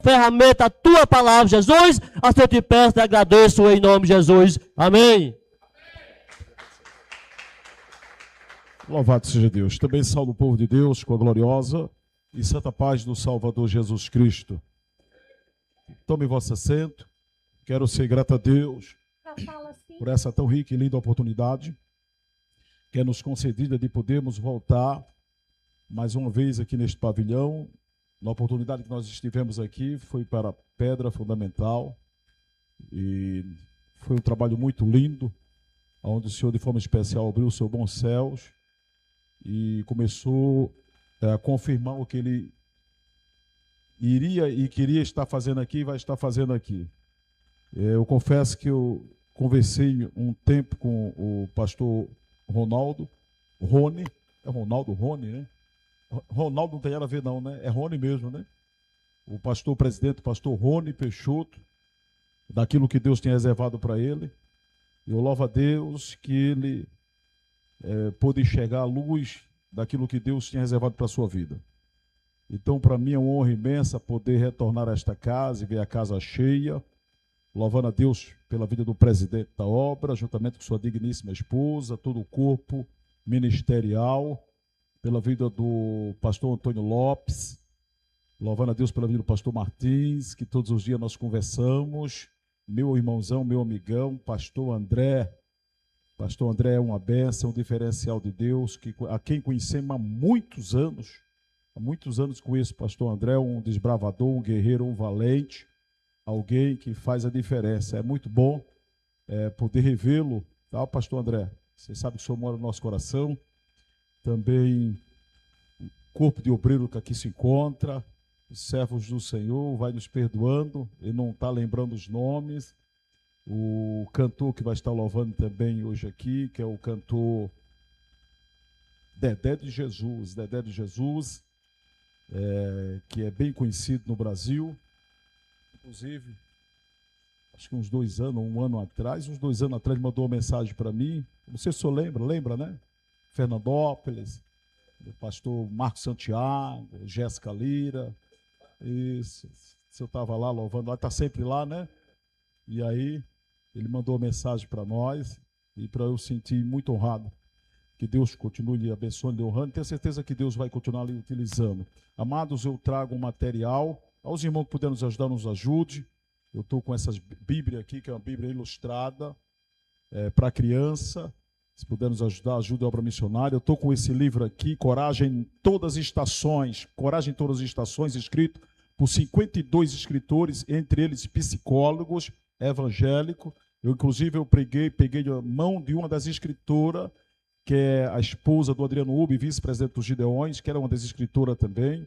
ferramenta, a tua palavra, Jesus. Assim eu te peço e agradeço em nome de Jesus. Amém. Louvado seja Deus. Também salve o povo de Deus com a gloriosa e santa paz do Salvador Jesus Cristo. Tome vosso assento. Quero ser grato a Deus por essa tão rica e linda oportunidade que é nos concedida de podermos voltar mais uma vez aqui neste pavilhão. Na oportunidade que nós estivemos aqui foi para a Pedra Fundamental e foi um trabalho muito lindo, onde o Senhor de forma especial abriu o seu bons céus e começou a confirmar o que Ele iria e queria estar fazendo aqui e vai estar fazendo aqui. Eu confesso que eu conversei um tempo com o pastor Ronaldo, Rony, é Ronaldo, Rony, né? Ronaldo não tem nada a ver não, né? É Rony mesmo, né? O pastor presidente, o pastor Rony Peixoto, daquilo que Deus tinha reservado para ele. Eu louvo a Deus que ele pôde enxergar a luz daquilo que Deus tinha reservado para a sua vida. Então, para mim é uma honra imensa poder retornar a esta casa e ver a casa cheia, louvando a Deus pela vida do presidente da obra, juntamente com sua digníssima esposa, todo o corpo ministerial, pela vida do pastor Antônio Lopes, louvando a Deus pela vida do pastor Martins, que todos os dias nós conversamos, meu irmãozão, meu amigão, pastor André. Pastor André é uma bênção, um diferencial de Deus, a quem conhecemos há muitos anos conheço o pastor André, um desbravador, um guerreiro, um valente, alguém que faz a diferença. É muito bom poder revê-lo, tá, pastor André? Você sabe que o Senhor mora no nosso coração. Também o corpo de obreiro que aqui se encontra, os servos do Senhor, vai nos perdoando, ele não está lembrando os nomes. O cantor que vai estar louvando também hoje aqui, que é o cantor Dedé de Jesus, que é bem conhecido no Brasil. Inclusive, acho que uns 2 anos, um ano atrás, mandou uma mensagem para mim. Não sei se o senhor lembra, né? Fernandópolis, o pastor Marcos Santiago, Jéssica Lira. Isso, o senhor estava lá louvando, está sempre lá, né? E aí, ele mandou uma mensagem para nós e para eu sentir muito honrado. Que Deus continue lhe abençoando, lhe honrando. Tenho certeza que Deus vai continuar lhe utilizando. Amados, eu trago um material. Aos irmãos que puderem nos ajudar, nos ajude. Eu estou com essa Bíblia aqui, que é uma Bíblia ilustrada para criança. Se puder nos ajudar, ajude a obra missionária. Eu estou com esse livro aqui, Coragem em Todas as Estações. Coragem em Todas as Estações, escrito por 52 escritores, entre eles psicólogos, evangélicos. Eu peguei a mão de uma das escritoras, que é a esposa do Adriano Ubi, vice-presidente dos Gideões, que era uma das escritoras também.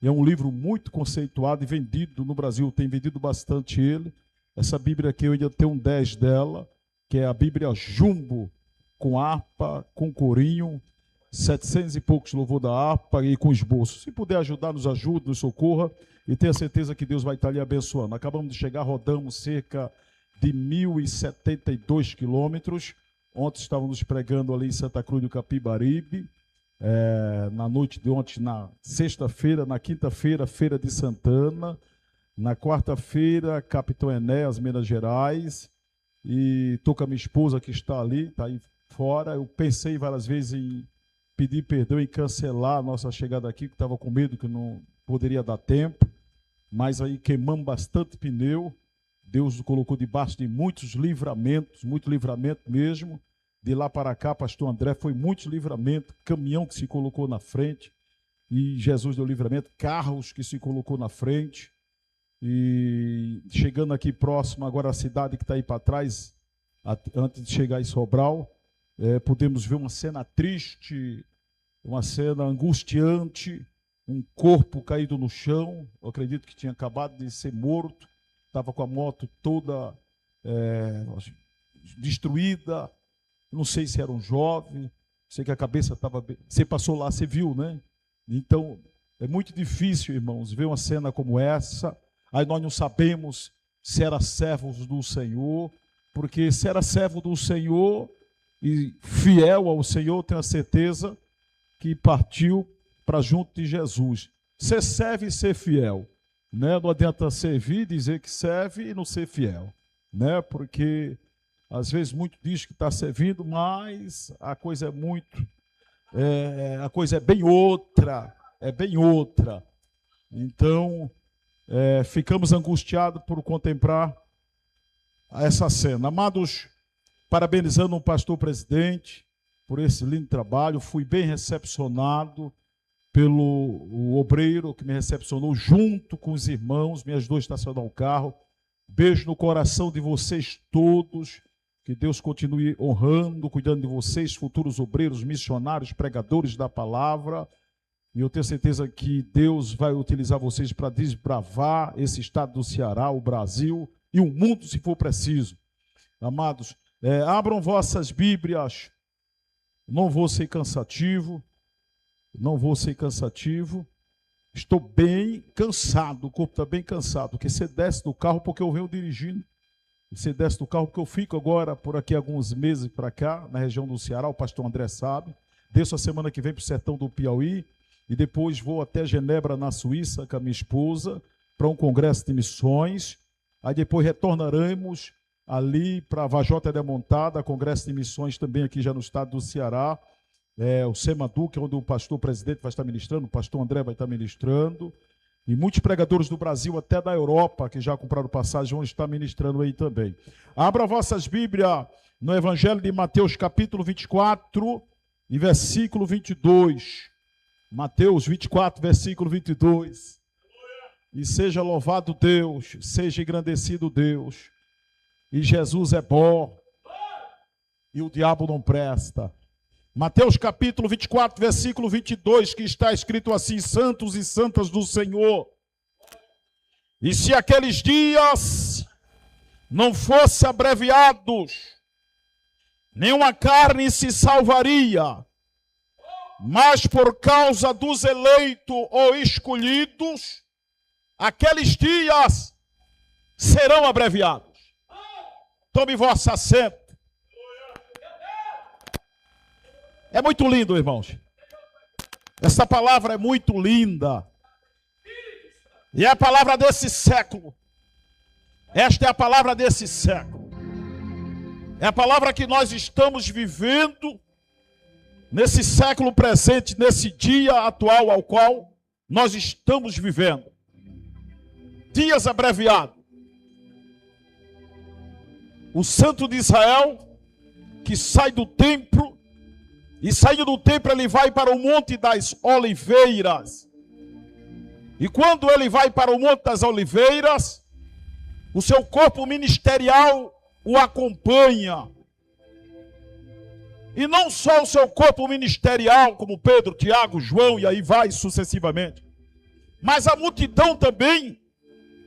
É um livro muito conceituado e vendido no Brasil, tem vendido bastante ele. Essa Bíblia aqui, eu ainda tenho um 10 dela, que é a Bíblia Jumbo, com harpa, com corinho, 700 e poucos louvor da harpa e com esboço. Se puder ajudar, nos ajude, nos socorra, e tenha certeza que Deus vai estar lhe abençoando. Acabamos de chegar, rodamos cerca de 1.072 quilômetros. Ontem estávamos pregando ali em Santa Cruz do Capibaribe, na noite de ontem, na sexta-feira, na quinta-feira, Feira de Santana, na quarta-feira, Capitão Enéas, Minas Gerais, e estou com a minha esposa que está ali, está aí fora. Eu pensei várias vezes em pedir perdão e cancelar a nossa chegada aqui, que estava com medo que não poderia dar tempo, mas aí queimamos bastante pneu. Deus nos colocou debaixo de muitos livramentos, muito livramento mesmo. De lá para cá, pastor André, foi muito livramento, caminhão que se colocou na frente, e Jesus deu livramento, carros que se colocou na frente, e chegando aqui próximo, agora a cidade que está aí para trás, antes de chegar em Sobral, podemos ver uma cena triste, uma cena angustiante, um corpo caído no chão, eu acredito que tinha acabado de ser morto, estava com a moto toda destruída. Não sei se era um jovem, sei que a cabeça estava... Você passou lá, você viu, né? Então, é muito difícil, irmãos, ver uma cena como essa. Aí nós não sabemos se era servo do Senhor, porque se era servo do Senhor e fiel ao Senhor, tenho a certeza que partiu para junto de Jesus. Ser servo e ser fiel. né? Não adianta servir, dizer que serve e não ser fiel, né? Porque às vezes muito diz que está servindo, mas a coisa é bem outra, Então, ficamos angustiados por contemplar essa cena. Amados, parabenizando o pastor presidente por esse lindo trabalho, fui bem recepcionado pelo obreiro que me recepcionou junto com os irmãos, me ajudou a estacionar o carro. Beijo no coração de vocês todos, que Deus continue honrando, cuidando de vocês, futuros obreiros, missionários, pregadores da palavra. E eu tenho certeza que Deus vai utilizar vocês para desbravar esse estado do Ceará, o Brasil e o mundo, se for preciso. Amados, abram vossas Bíblias. Não vou ser cansativo. Estou bem cansado, o corpo está bem cansado, porque você desce do carro porque eu venho dirigindo. Você desce do carro porque eu fico agora por aqui alguns meses para cá, na região do Ceará, o pastor André sabe. Desço a semana que vem para o sertão do Piauí e depois vou até Genebra, na Suíça, com a minha esposa, para um congresso de missões. Aí depois retornaremos ali para a Vajota Demontada, congresso de missões também aqui já no estado do Ceará. O Semadu, que é onde o pastor presidente vai estar ministrando, o pastor André vai estar ministrando. E muitos pregadores do Brasil, até da Europa, que já compraram passagem, vão estar ministrando aí também. Abra vossas Bíblias no Evangelho de Mateus, capítulo 24 e versículo 22. Mateus 24, versículo 22. E seja louvado Deus, seja engrandecido Deus. E Jesus é bom, e o diabo não presta. Mateus capítulo 24, versículo 22, que está escrito assim: santos e santas do Senhor. E se aqueles dias não fossem abreviados, nenhuma carne se salvaria, mas por causa dos eleitos ou escolhidos, aqueles dias serão abreviados. Tome vosso assento. É muito lindo, irmãos. Essa palavra é muito linda. E é a palavra desse século. Esta é a palavra desse século. É a palavra que nós estamos vivendo nesse século presente, nesse dia atual ao qual nós estamos vivendo. Dias abreviados. O santo de Israel, que sai do templo, e saindo do templo ele vai para o Monte das Oliveiras. E quando ele vai para o Monte das Oliveiras, o seu corpo ministerial o acompanha. E não só o seu corpo ministerial, como Pedro, Tiago, João, e aí vai sucessivamente, mas a multidão também,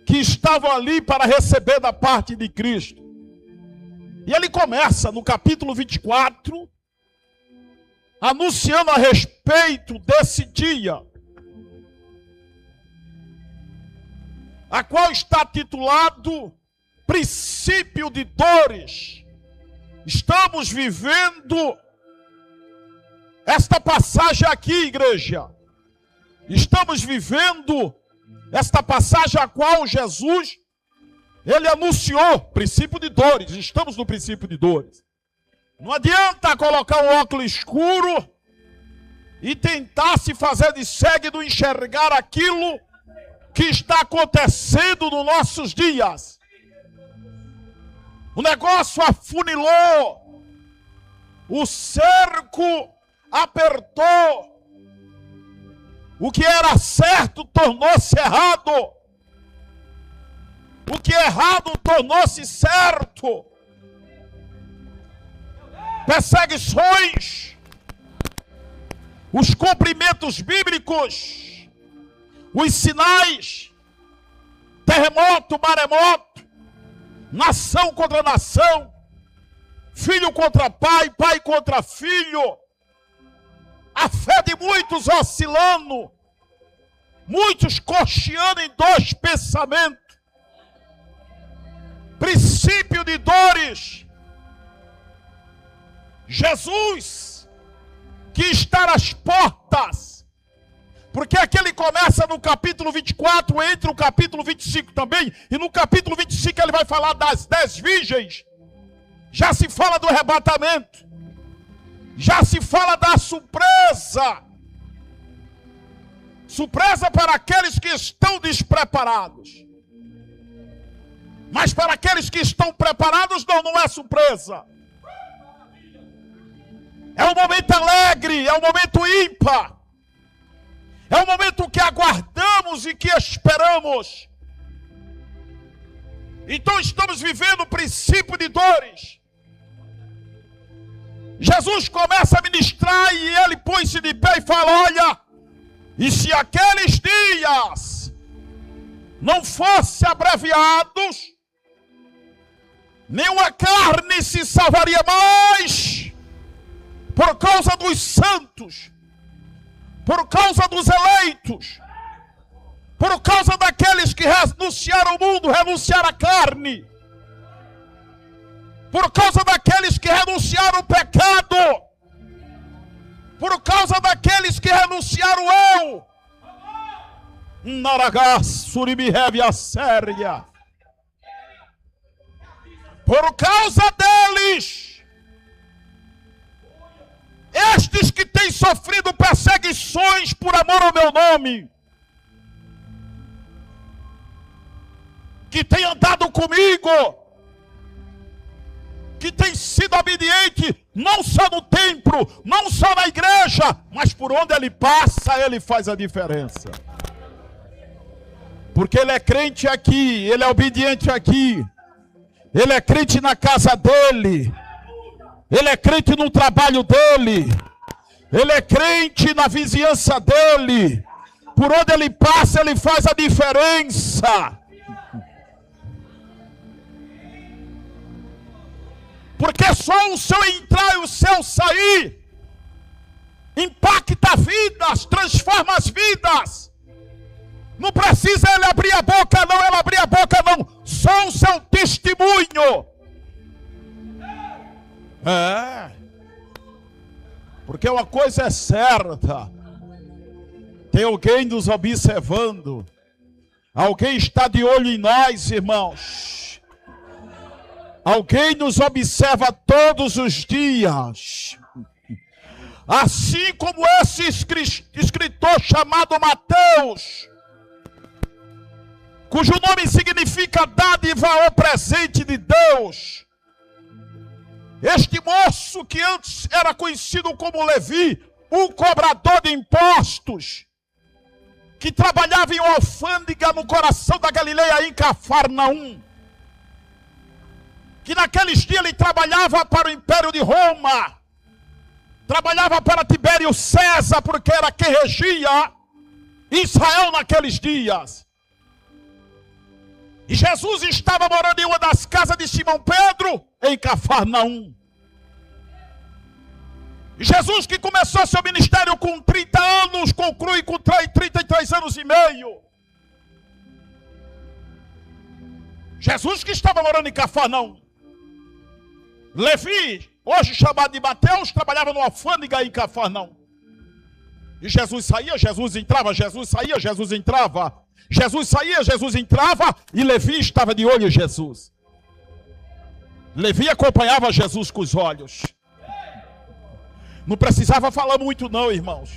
que estavam ali para receber da parte de Cristo. E ele começa no capítulo 24, anunciando a respeito desse dia, a qual está titulado Princípio de Dores. Estamos vivendo esta passagem aqui, igreja. Estamos vivendo esta passagem a qual Jesus, ele anunciou princípio de dores. Estamos no princípio de dores. Não adianta colocar um óculos escuro e tentar se fazer de cego e não enxergar aquilo que está acontecendo nos nossos dias. O negócio afunilou, o cerco apertou, o que era certo tornou-se errado, o que é errado tornou-se certo. Perseguições, os cumprimentos bíblicos, os sinais, terremoto, maremoto, nação contra nação, filho contra pai, pai contra filho, a fé de muitos oscilando, muitos cocheando em dois pensamentos, princípio de dores. Jesus, que está às portas, Porque aqui ele começa no capítulo 24, entra no capítulo 25 também, e no capítulo 25 ele vai falar das 10 virgens. Já se fala do arrebatamento, já se fala da surpresa. Surpresa para aqueles que estão despreparados. Mas para aqueles que estão preparados, não é surpresa. É um momento alegre, é um momento ímpar. É um momento que aguardamos e que esperamos. Então estamos vivendo o princípio de dores. Jesus começa a ministrar e ele põe-se de pé e fala: olha, e se aqueles dias não fossem abreviados, nenhuma carne se salvaria mais, por causa dos santos, por causa dos eleitos, por causa daqueles que renunciaram ao mundo, renunciaram à carne, por causa daqueles que renunciaram ao pecado, por causa daqueles que renunciaram ao eu. Por causa deles, estes que têm sofrido perseguições por amor ao meu nome, que têm andado comigo, que têm sido obediente, não só no templo, não só na igreja, mas por onde ele passa, ele faz a diferença. Porque ele é crente aqui, ele é obediente aqui, ele é crente na casa dele, ele é crente no trabalho dele, ele é crente na vizinhança dele. Por onde ele passa, ele faz a diferença. Porque só o seu entrar e o seu sair impacta vidas, transforma as vidas. Não precisa ele abrir a boca não, ela abrir a boca não. Só o seu testemunho. Porque uma coisa é certa. Tem alguém nos observando. Alguém está de olho em nós, irmãos. Alguém nos observa todos os dias. Assim como esse escritor chamado Mateus, cujo nome significa dádiva ou presente de Deus. Este moço que antes era conhecido como Levi, um cobrador de impostos, que trabalhava em uma alfândega no coração da Galileia, em Cafarnaum, que naqueles dias ele trabalhava para o Império de Roma, trabalhava para Tibério César, porque era quem regia Israel naqueles dias. E Jesus estava morando em uma das casas de Simão Pedro, em Cafarnaum. E Jesus, que começou seu ministério com 30 anos, conclui com 33 anos e meio. Jesus que estava morando em Cafarnaum. Levi, hoje chamado de Mateus, trabalhava numa alfândega em Cafarnaum. E Jesus saía, Jesus entrava, Jesus saía, Jesus entrava. Jesus saía, Jesus entrava, e Levi estava de olho em Jesus. Levi acompanhava Jesus com os olhos. Não precisava falar muito não, irmãos.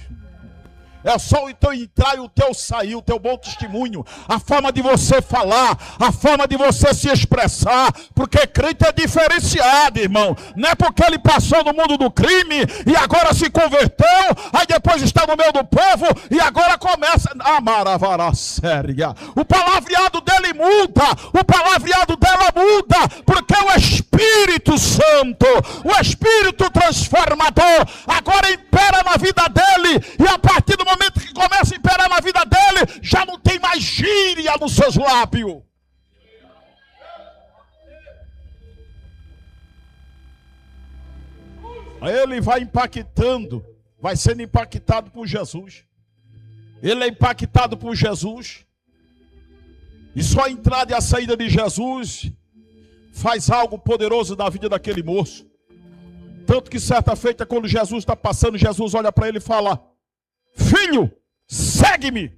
É só o teu entrar e o teu sair, o teu bom testemunho, a forma de você falar, a forma de você se expressar, porque crente é diferenciado, irmão. Não é porque ele passou no mundo do crime e agora se converteu, aí depois está no meio do povo e agora começa a maravilha séria. O palavreado dele muda, o palavreado dela muda, porque o Espírito Santo, o Espírito transformador, agora impera na vida dele, e a partir do momento que começa a imperar na vida dele, já não tem mais gíria nos seus lábios. Aí ele vai impactando, vai sendo impactado por Jesus. Ele é impactado por Jesus. E só a entrada e a saída de Jesus faz algo poderoso na vida daquele moço. Tanto que certa feita, quando Jesus está passando, Jesus olha para ele e fala: filho, segue-me.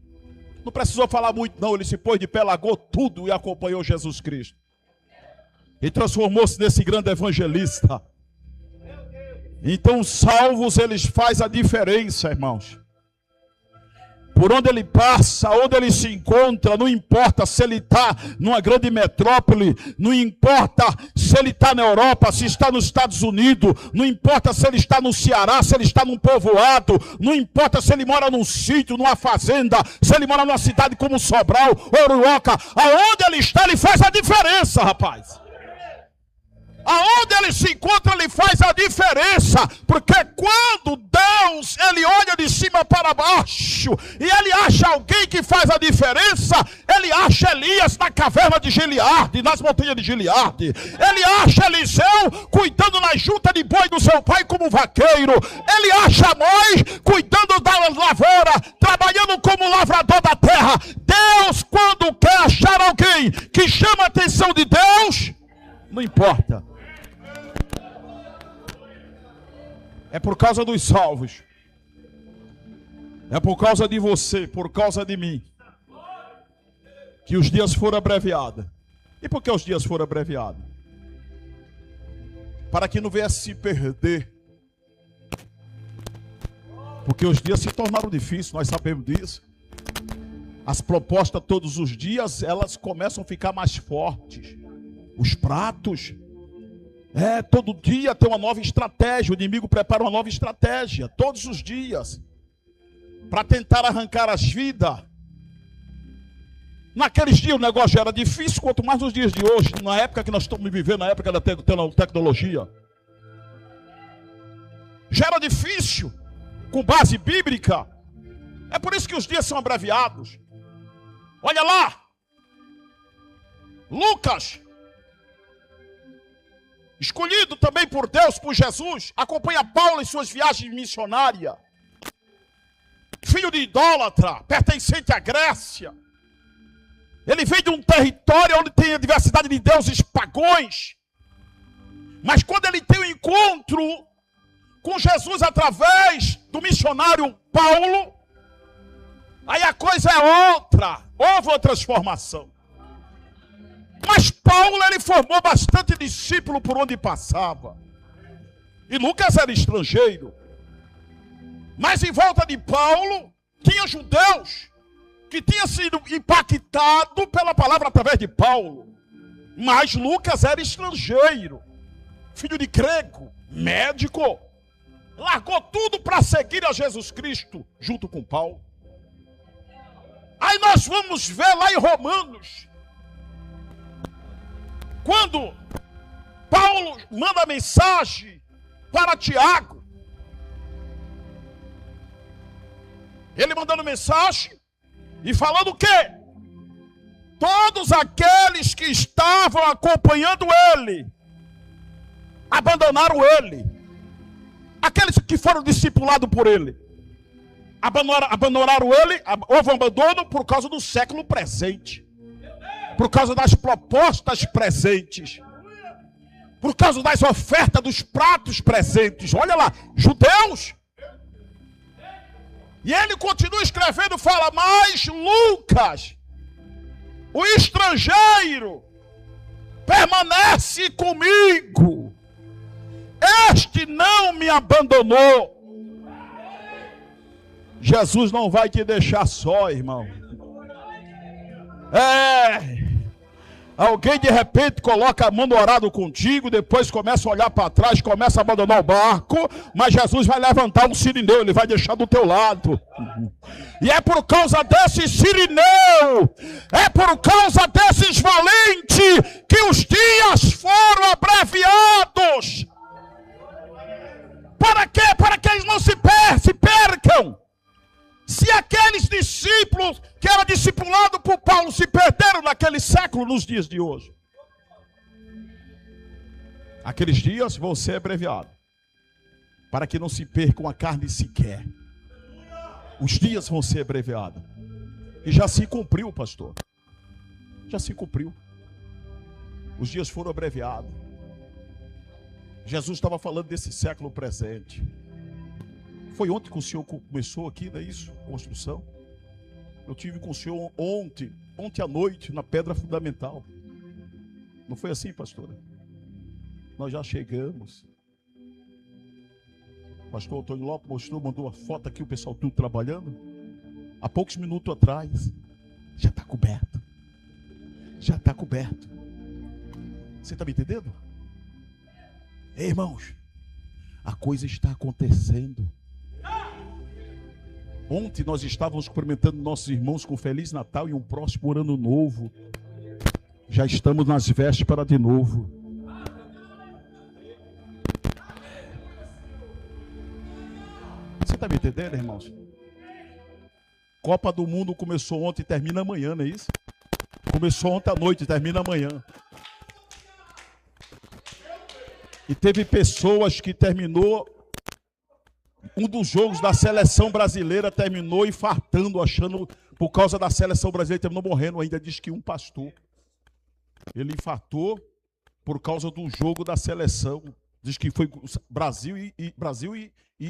Não precisou falar muito não, ele se pôs de pé, largou tudo e acompanhou Jesus Cristo. E transformou-se nesse grande evangelista. Então os salvos, eles fazem a diferença, irmãos. Por onde ele passa, onde ele se encontra, não importa se ele está numa grande metrópole, não importa se ele está na Europa, se está nos Estados Unidos, não importa se ele está no Ceará, se ele está num povoado, não importa se ele mora num sítio, numa fazenda, se ele mora numa cidade como Sobral, Oruoca, aonde ele está, ele faz a diferença, rapaz. Aonde ele se encontra, ele faz a diferença, porque quando Deus, ele olha de cima para baixo, e ele acha alguém que faz a diferença, ele acha Elias na caverna de Gileade, nas montanhas de Gileade, ele acha Eliseu cuidando na junta de boi do seu pai como vaqueiro, ele acha Amós cuidando da lavoura, trabalhando como lavrador da terra. Deus, quando quer achar alguém que chama a atenção de Deus, não importa. É por causa dos salvos. É por causa de você, por causa de mim, que os dias foram abreviados. E por que os dias foram abreviados? Para que não viesse se perder. Porque os dias se tornaram difíceis, nós sabemos disso. As propostas todos os dias, elas começam a ficar mais fortes. Os pratos, todo dia tem uma nova estratégia. O inimigo prepara uma nova estratégia, todos os dias, para tentar arrancar as vidas. Naqueles dias o negócio já era difícil, quanto mais nos dias de hoje, na época que nós estamos vivendo, na época da tecnologia. Já era difícil, com base bíblica. É por isso que os dias são abreviados. Olha lá, Lucas, escolhido também por Deus, por Jesus, acompanha Paulo em suas viagens missionárias. Filho de idólatra, pertencente à Grécia. Ele vem de um território onde tem a diversidade de deuses pagões. Mas quando ele tem um encontro com Jesus através do missionário Paulo, aí a coisa é outra. Houve uma transformação. Mas Paulo, ele formou bastante discípulo por onde passava. E Lucas era estrangeiro. Mas em volta de Paulo, tinha judeus que tinham sido impactados pela palavra através de Paulo. Mas Lucas era estrangeiro, filho de grego, médico. Largou tudo para seguir a Jesus Cristo junto com Paulo. Aí nós vamos ver lá em Romanos, quando Paulo manda mensagem para Tiago, ele mandando mensagem e falando o quê? Todos aqueles que estavam acompanhando ele abandonaram ele. Aqueles que foram discipulados por ele abandonaram ele. Houve um abandono por causa do século presente, por causa das propostas presentes, por causa das ofertas dos pratos presentes. Olha lá, judeus. E ele continua escrevendo, fala, mas Lucas, o estrangeiro, permanece comigo. Este não me abandonou. Jesus não vai te deixar só, irmão. Alguém de repente coloca a mão no arado contigo, depois começa a olhar para trás, começa a abandonar o barco, mas Jesus vai levantar um sirineu, ele vai deixar do teu lado. E é por causa desse sirineu, é por causa desses valentes, que os dias foram abreviados. Para quê? Para que eles não se percam. Se aqueles discípulos que eram discipulados por Paulo se perderam naquele século, nos dias de hoje, aqueles dias vão ser abreviados, para que não se percam a carne sequer. Os dias vão ser abreviados. E já se cumpriu, pastor. Já se cumpriu. Os dias foram abreviados. Jesus estava falando desse século presente. Foi ontem que o senhor começou aqui, não é isso? Construção. Eu tive com o senhor ontem à noite, na Pedra Fundamental. Não foi assim, pastora? Nós já chegamos. O pastor Antônio Lopes mostrou, mandou uma foto aqui, o pessoal tudo trabalhando. Há poucos minutos atrás. Já está coberto. Já está coberto. Você está me entendendo? Ei, irmãos, a coisa está acontecendo. Ontem nós estávamos cumprimentando nossos irmãos com Feliz Natal e um próximo ano novo. Já estamos nas vésperas de novo. Você está me entendendo, irmãos? Copa do Mundo começou ontem e termina amanhã, não é isso? Começou ontem à noite e termina amanhã. E teve pessoas que terminou um dos jogos da seleção brasileira, terminou infartando, achando, por causa da seleção brasileira, terminou morrendo. Ainda diz que um pastor, ele infartou por causa do jogo da seleção. Diz que foi Brasil e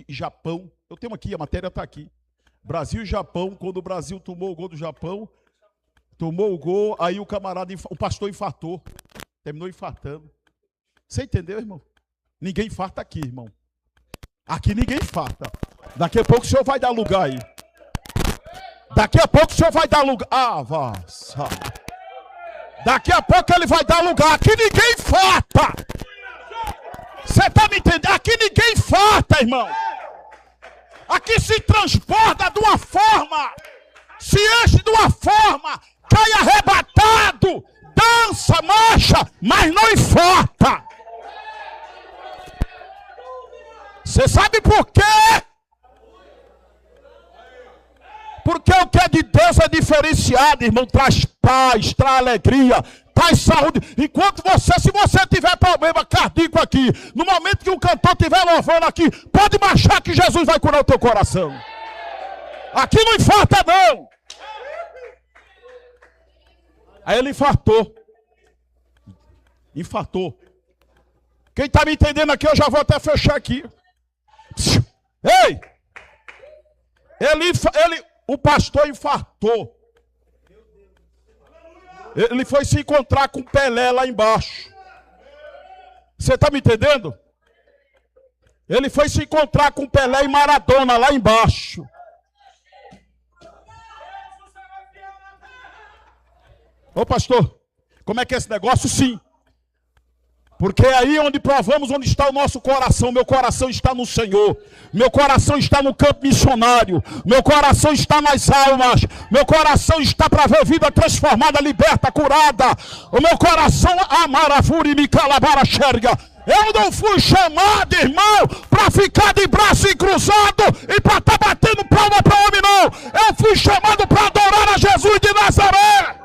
Japão. Eu tenho aqui, a matéria está aqui. Brasil e Japão, quando o Brasil tomou o gol do Japão, tomou o gol, aí o pastor infartou. Terminou infartando. Você entendeu, irmão? Ninguém infarta aqui, irmão. Aqui ninguém infarta. Daqui a pouco o senhor vai dar lugar aí. Daqui a pouco o senhor vai dar lugar. Ah, vaza. Daqui a pouco ele vai dar lugar. Aqui ninguém infarta. Você está me entendendo? Aqui ninguém infarta, irmão. Aqui se transborda de uma forma, se enche de uma forma, cai arrebatado, dança, marcha, mas não infarta. Você sabe por quê? Porque o que é de Deus é diferenciado, irmão. Traz paz, traz alegria, traz saúde. Enquanto se você tiver problema cardíaco aqui, no momento que o cantor estiver louvando aqui, pode marchar que Jesus vai curar o teu coração. Aqui não infarta não. Aí ele infartou. Quem está me entendendo aqui, eu já vou até fechar aqui. Ei! O pastor infartou. Ele foi se encontrar com Pelé lá embaixo. Você está me entendendo? Ele foi se encontrar com Pelé e Maradona lá embaixo. Ô pastor, como é que é esse negócio? Sim. Porque é aí onde provamos onde está o nosso coração. Meu coração está no Senhor. Meu coração está no campo missionário. Meu coração está nas almas. Meu coração está para ver vida transformada, liberta, curada. O meu coração amaravuri me calabara xerga. Eu não fui chamado, irmão, para ficar de braço cruzado e para estar batendo palma para homem, não. Eu fui chamado para adorar a Jesus de Nazaré.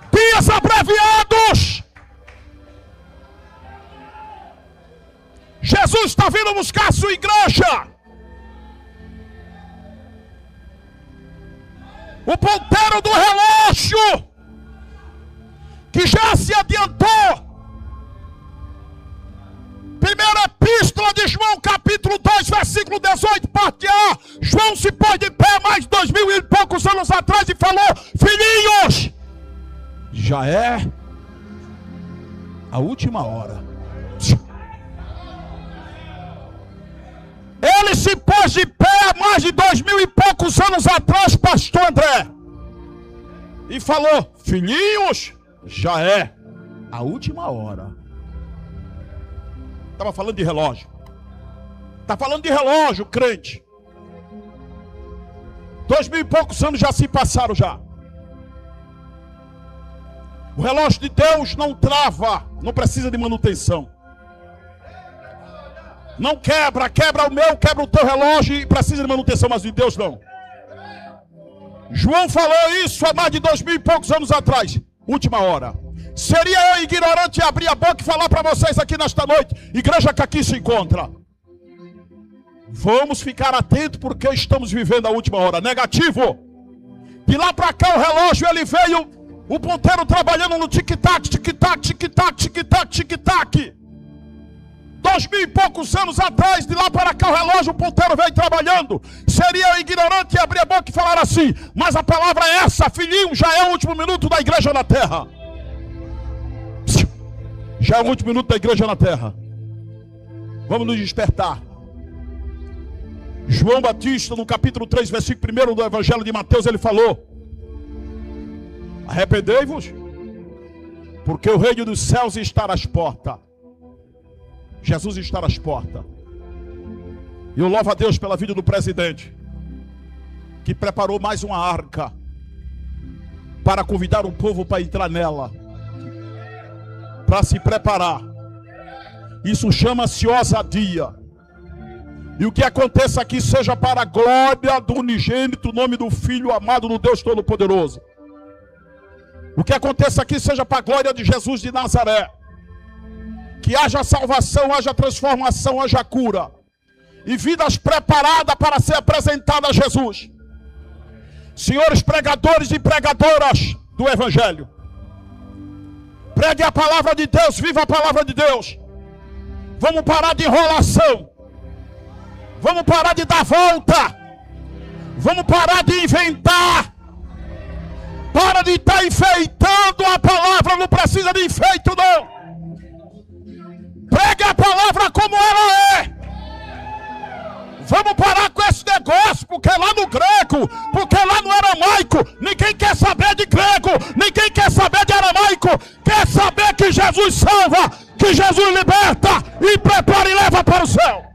Dias abreviados. Jesus está vindo buscar a sua igreja. O ponteiro do relógio, que já se adiantou. Primeira epístola de João, capítulo 2, versículo 18, parte A. João se pôs de pé mais de 2000 e poucos anos atrás e falou: filhinhos, já é a última hora. Ele se pôs de pé há mais de 2000 e poucos anos atrás, pastor André, e falou: filhinhos, já é a última hora. Estava falando de relógio. Está falando de relógio, crente. 2000 e poucos anos já se passaram já. O relógio de Deus não trava, não precisa de manutenção. Não quebra o meu, quebra o teu relógio e precisa de manutenção, mas de Deus não. João falou isso há mais de 2000 e poucos anos atrás. Última hora. Seria eu ignorante abrir a boca e falar para vocês aqui nesta noite, igreja que aqui se encontra, vamos ficar atentos porque estamos vivendo a última hora. Negativo. De lá para cá o relógio ele veio, o ponteiro trabalhando no tic-tac, tic-tac, tic-tac, tic-tac, tic-tac. 2000 e poucos anos atrás, de lá para cá o relógio, o ponteiro veio trabalhando. Seria ignorante e abrir a boca e falar assim, mas a palavra é essa, filhinho, já é o último minuto da igreja na terra. Já é o último minuto da igreja na terra. Vamos nos despertar. João Batista, no capítulo 3, versículo 1 do Evangelho de Mateus, ele falou: arrependei-vos, porque o reino dos céus está às portas. Jesus está às portas. E eu louvo a Deus pela vida do presidente, que preparou mais uma arca para convidar o povo para entrar nela, para se preparar. Isso chama-se ousadia. E o que aconteça aqui seja para a glória do unigênito, nome do Filho amado do Deus Todo-Poderoso. O que aconteça aqui seja para a glória de Jesus de Nazaré. Que haja salvação, haja transformação, haja cura. E vidas preparadas para ser apresentadas a Jesus. Senhores pregadores e pregadoras do Evangelho, pregue a palavra de Deus, viva a palavra de Deus. Vamos parar de enrolação. Vamos parar de dar volta. Vamos parar de inventar. Para de estar enfeitando a palavra. Não precisa de enfeito, não. Pregue a palavra como ela é. Vamos parar com esse negócio. Porque lá no grego, porque lá no aramaico, ninguém quer saber de grego, ninguém quer saber de aramaico. Quer saber que Jesus salva, que Jesus liberta e prepara e leva para o céu.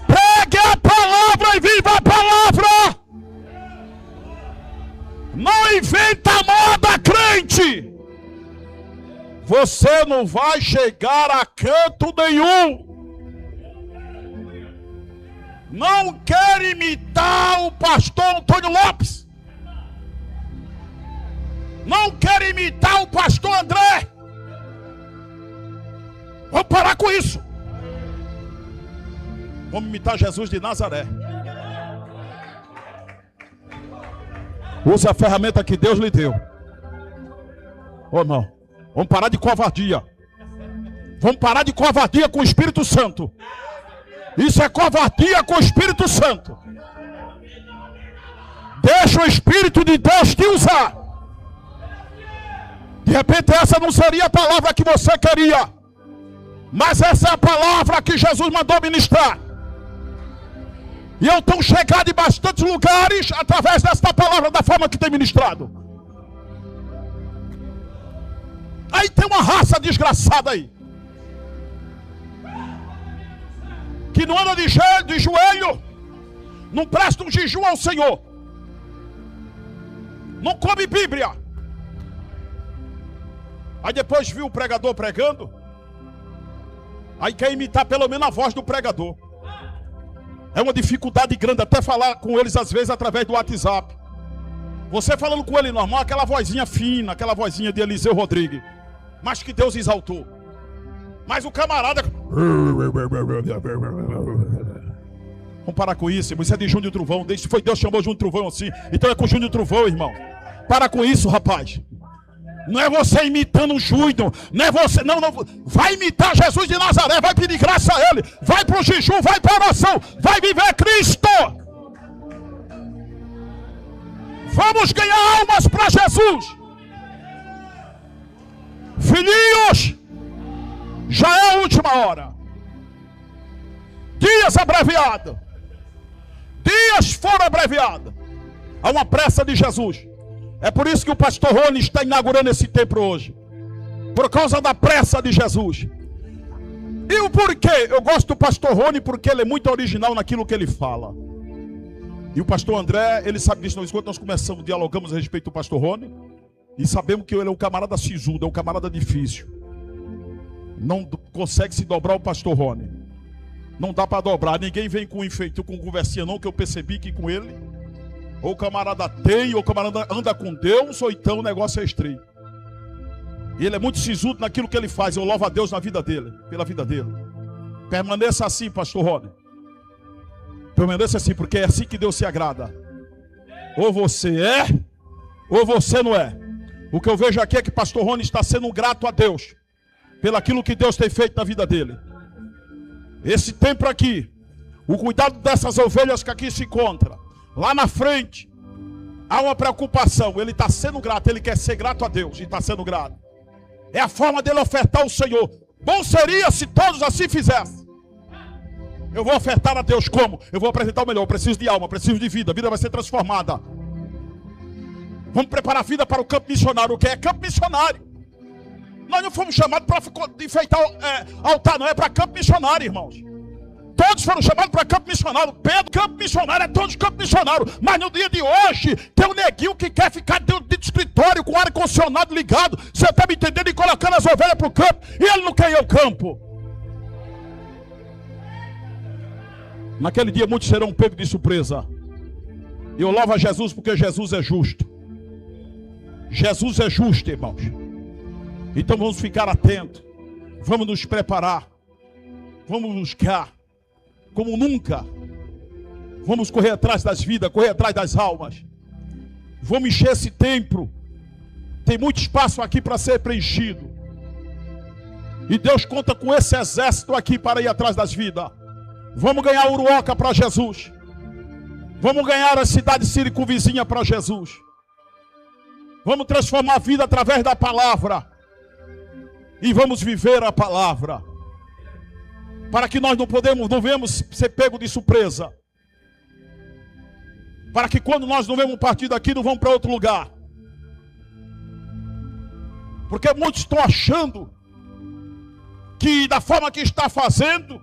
Pregue a palavra e viva a palavra. Não inventa moda, crente. Você não vai chegar a canto nenhum. Não quer imitar o pastor Antônio Lopes. Não quer imitar o pastor André. Vamos parar com isso. Vamos imitar Jesus de Nazaré. Use a ferramenta que Deus lhe deu. Ô irmão, vamos parar de covardia. Vamos parar de covardia com o Espírito Santo. Isso é covardia com o Espírito Santo. Deixa o Espírito de Deus te usar. De repente essa não seria a palavra que você queria, mas essa é a palavra que Jesus mandou ministrar. E eu tenho chegado em bastantes lugares através desta palavra, da forma que tem ministrado. Aí tem uma raça desgraçada aí, que não anda de joelho, não presta um jejum ao Senhor, não come Bíblia. Aí depois viu o pregador pregando, aí quer imitar pelo menos a voz do pregador. É uma dificuldade grande até falar com eles às vezes através do WhatsApp. Você falando com ele normal, aquela vozinha fina, aquela vozinha de Eliseu Rodrigues, mas que Deus exaltou. Mas o camarada... Vamos parar com isso, irmão. Isso é de Júnior Trovão. Se foi Deus que chamou Júnior Trovão assim, então é com Júnior Trovão, irmão. Para com isso, rapaz. Não é você imitando o Júnior, não é você, não, vai imitar Jesus de Nazaré, vai pedir graça a Ele, vai para o jejum, vai para a oração, vai viver Cristo. Vamos ganhar almas para Jesus. Filhinhos, já é a última hora. Dias abreviados, dias foram abreviados. Há uma pressa de Jesus. É por isso que o pastor Rony está inaugurando esse templo hoje. Por causa da pressa de Jesus. E o porquê? Eu gosto do pastor Rony porque ele é muito original naquilo que ele fala. E o pastor André, ele sabe disso. Quando nós dialogamos a respeito do pastor Rony, e sabemos que ele é um camarada sisudo, é um camarada difícil. Não consegue se dobrar o pastor Rony. Não dá para dobrar. Ninguém vem com enfeito, com conversinha não, que eu percebi que com ele... Ou o camarada tem, ou o camarada anda com Deus, ou então o negócio é estreito. E ele é muito sisudo naquilo que ele faz. Eu louvo a Deus na vida dele, pela vida dele. Permaneça assim, pastor Rony. Permaneça assim, porque é assim que Deus se agrada. Ou você é, ou você não é. O que eu vejo aqui é que pastor Rony está sendo grato a Deus pelo aquilo que Deus tem feito na vida dele. Esse tempo aqui, o cuidado dessas ovelhas que aqui se encontram, lá na frente, há uma preocupação. Ele está sendo grato, ele quer ser grato a Deus e está sendo grato. É a forma dele ofertar ao Senhor. Bom seria se todos assim fizessem. Eu vou ofertar a Deus como? Eu vou apresentar o melhor. Eu preciso de alma, preciso de vida. A vida vai ser transformada. Vamos preparar a vida para o campo missionário. O que é campo missionário? Nós não fomos chamados para enfeitar altar, não. É para campo missionário, irmãos. Todos foram chamados para campo missionário. Pedro, campo missionário, é todos campo missionário. Mas no dia de hoje, tem um neguinho que quer ficar dentro de escritório com o ar-condicionado ligado. Você está me entendendo? E colocando as ovelhas para o campo. E ele não quer ir ao campo. Naquele dia muitos serão pegos de surpresa. E eu louvo a Jesus porque Jesus é justo. Jesus é justo, irmãos. Então vamos ficar atentos. Vamos nos preparar. Vamos buscar como nunca. Vamos correr atrás das vidas, correr atrás das almas. Vamos encher esse templo. Tem muito espaço aqui para ser preenchido. E Deus conta com esse exército aqui para ir atrás das vidas. Vamos ganhar Uruoca para Jesus. Vamos ganhar a cidade circunvizinha para Jesus. Vamos transformar a vida através da palavra. E vamos viver a palavra. Para que nós não venhamos ser pego de surpresa. Para que quando nós não vemos partir daqui, não vamos para outro lugar. Porque muitos estão achando que da forma que está fazendo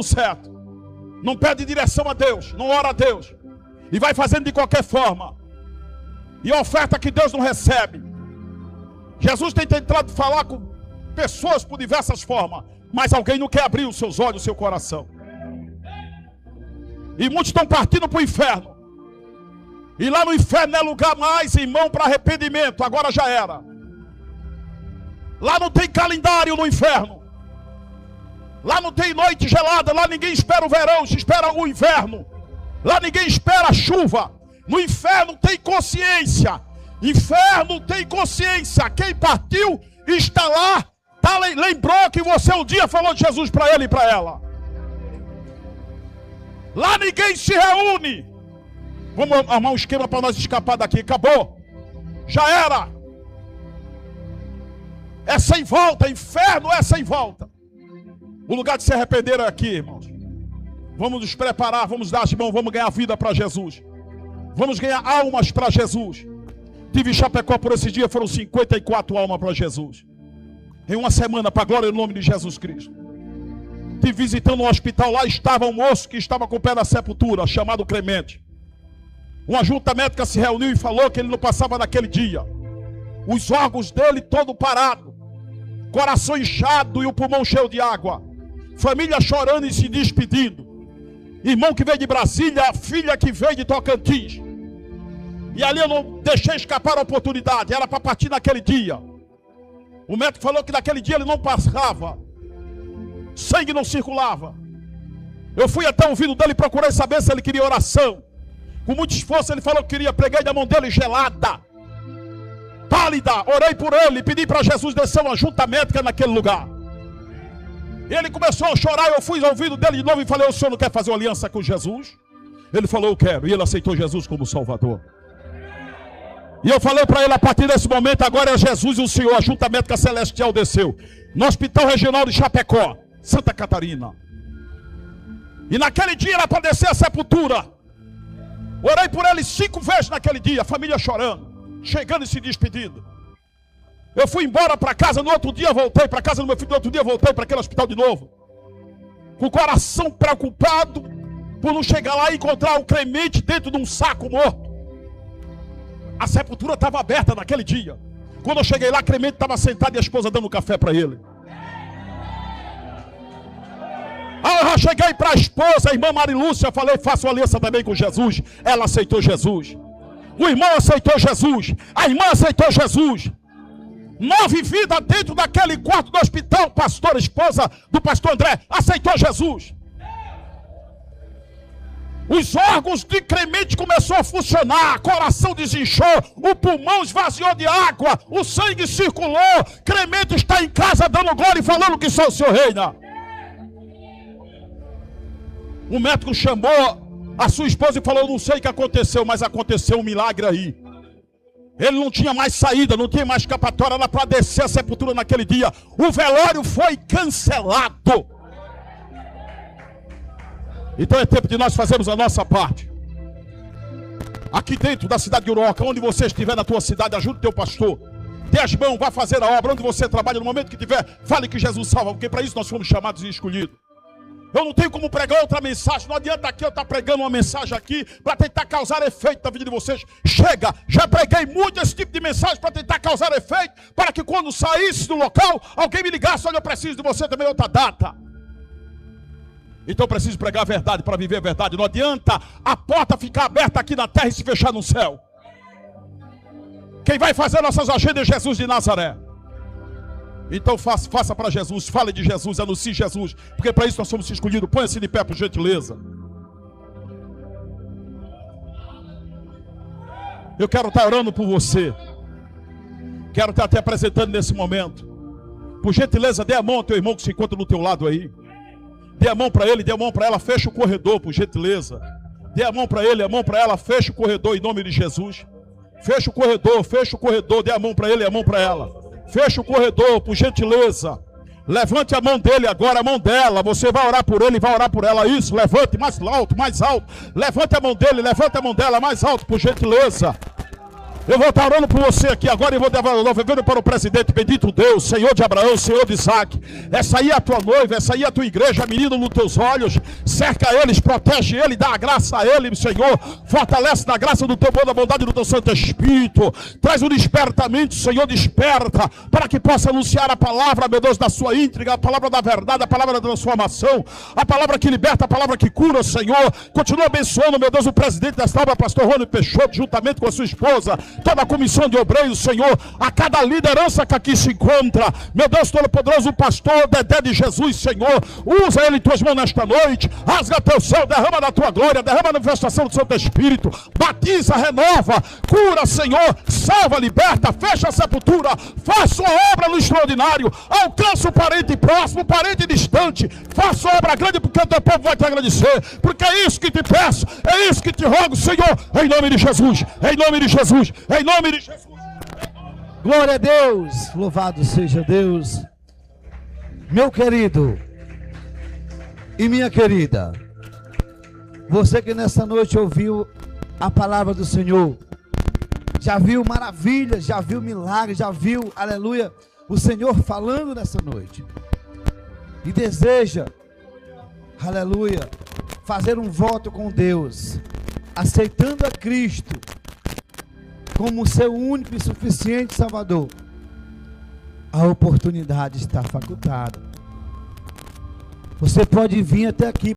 certo. Não pede direção a Deus, não ora a Deus. E vai fazendo de qualquer forma. E a oferta que Deus não recebe. Jesus tem tentado falar com pessoas por diversas formas. Mas alguém não quer abrir os seus olhos, o seu coração. E muitos estão partindo para o inferno. E lá no inferno não é lugar mais, irmão, para arrependimento. Agora já era. Lá não tem calendário no inferno. Lá não tem noite gelada. Lá ninguém espera o verão, se espera o inverno. Lá ninguém espera a chuva. No inferno tem consciência. Inferno tem consciência. Quem partiu está lá. Lembrou que você um dia falou de Jesus para ele e para ela. Lá ninguém se reúne. Vamos armar um esquema para nós escapar daqui. Acabou. Já era. É sem volta. Inferno é sem volta. O lugar de se arrepender é aqui, irmãos. Vamos nos preparar. Vamos dar as mãos. Vamos ganhar vida para Jesus. Vamos ganhar almas para Jesus. Tive em Chapecó por esse dia. Foram 54 almas para Jesus. Em uma semana, para a glória do nome de Jesus Cristo. Estive visitando um hospital, lá estava um moço que estava com o pé na sepultura, chamado Clemente. Uma junta médica se reuniu e falou que ele não passava naquele dia. Os órgãos dele todo parado, coração inchado e o pulmão cheio de água. Família chorando e se despedindo. Irmão que veio de Brasília, filha que veio de Tocantins. E ali eu não deixei escapar a oportunidade, era para partir naquele dia. O médico falou que naquele dia ele não passava. Sangue não circulava. Eu fui até o ouvido dele e procurei saber se ele queria oração. Com muito esforço ele falou que queria. Preguei da mão dele gelada, pálida. Orei por ele, pedi para Jesus descer uma junta médica naquele lugar. Ele começou a chorar. Eu fui ao ouvido dele de novo e falei: o senhor não quer fazer uma aliança com Jesus? Ele falou: eu quero. E ele aceitou Jesus como Salvador. E eu falei para ele: a partir desse momento agora é Jesus e o Senhor. A junta médica celestial desceu no Hospital Regional de Chapecó, Santa Catarina. E naquele dia era para descer a sepultura. Orei por ele 5 vezes naquele dia. A família chorando, chegando e se despedindo. Eu fui embora para casa. No outro dia voltei para casa do meu filho. No outro dia voltei para aquele hospital de novo, com o coração preocupado por não chegar lá e encontrar o Clemente dentro de um saco morto. A sepultura estava aberta naquele dia. Quando eu cheguei lá, Clemente estava sentado e a esposa dando café para ele. Aí eu já cheguei para a esposa, a irmã Marilúcia, falei: faço aliança também com Jesus. Ela aceitou Jesus. O irmão aceitou Jesus. A irmã aceitou Jesus. 9 vidas dentro daquele quarto do hospital. Pastor, esposa do pastor André, aceitou Jesus. Os órgãos de Clemente começaram a funcionar, coração desinchou, o pulmão esvaziou de água, o sangue circulou. Clemente está em casa dando glória e falando que só o Senhor reina. O médico chamou a sua esposa e falou: não sei o que aconteceu, mas aconteceu um milagre aí. Ele não tinha mais saída, não tinha mais escapatória lá para descer a sepultura naquele dia. O velório foi cancelado. Então é tempo de nós fazermos a nossa parte. Aqui dentro da cidade de Uruoca, onde você estiver na tua cidade, ajude o teu pastor. Dê as mãos, vá fazer a obra. Onde você trabalha, no momento que tiver, fale que Jesus salva, porque para isso nós fomos chamados e escolhidos. Eu não tenho como pregar outra mensagem. Não adianta aqui eu estar pregando uma mensagem aqui para tentar causar efeito na vida de vocês. Chega, já preguei muito esse tipo de mensagem para tentar causar efeito, para que quando saísse do local, alguém me ligasse: olha, eu preciso de você também outra data. Então eu preciso pregar a verdade para viver a verdade. Não adianta a porta ficar aberta aqui na terra e se fechar no céu. Quem vai fazer nossas agendas é Jesus de Nazaré. Então faça para Jesus, fale de Jesus, anuncie Jesus, porque para isso nós somos escolhidos. Põe-se de pé, por gentileza. Eu quero estar orando por você. Quero estar te apresentando nesse momento. Por gentileza, dê a mão ao teu irmão que se encontra do teu lado aí. Dê a mão para ele, dê a mão para ela, fecha o corredor, por gentileza. Dê a mão para ele, a mão para ela, fecha o corredor em nome de Jesus. Fecha o corredor, dê a mão para ele e a mão para ela. Fecha o corredor, por gentileza. Levante a mão dele agora, a mão dela. Você vai orar por ele e vai orar por ela. Isso, levante mais alto, mais alto. Levante a mão dele, levante a mão dela mais alto, por gentileza. Eu vou estar orando por você aqui agora e vou devolvendo para o presidente. Bendito Deus, Senhor de Abraão, Senhor de Isaac. Essa aí é a tua noiva, essa aí é a tua igreja, menino nos teus olhos. Cerca eles, protege ele, dá a graça a ele, Senhor. Fortalece na graça do teu bom, da bondade do teu Santo Espírito. Traz o despertamento, Senhor, desperta, para que possa anunciar a palavra, meu Deus, da sua íntriga, a palavra da verdade, a palavra da transformação, a palavra que liberta, a palavra que cura, Senhor. Continua abençoando, meu Deus, o presidente desta obra, pastor Rony Peixoto, juntamente com a sua esposa, toda a comissão de obreiros, Senhor, a cada liderança que aqui se encontra, meu Deus Todo-Poderoso, o pastor Dedé de Jesus, Senhor, usa ele em tuas mãos nesta noite, rasga teu céu, derrama da tua glória, derrama a manifestação do Santo Espírito, batiza, renova, cura, Senhor, salva, liberta, fecha a sepultura, faz sua obra no extraordinário, alcança o parente próximo, o parente distante, faz sua obra grande, porque o teu povo vai te agradecer, porque é isso que te peço, é isso que te rogo, Senhor, em nome de Jesus, em nome de Jesus, em nome de Jesus. Glória a Deus, louvado seja Deus. Meu querido e minha querida, você que nessa noite ouviu a palavra do Senhor, já viu maravilhas, já viu milagres, já viu, aleluia, o Senhor falando nessa noite, e deseja, aleluia, fazer um voto com Deus, aceitando a Cristo como seu único e suficiente Salvador, a oportunidade está facultada. Você pode vir até aqui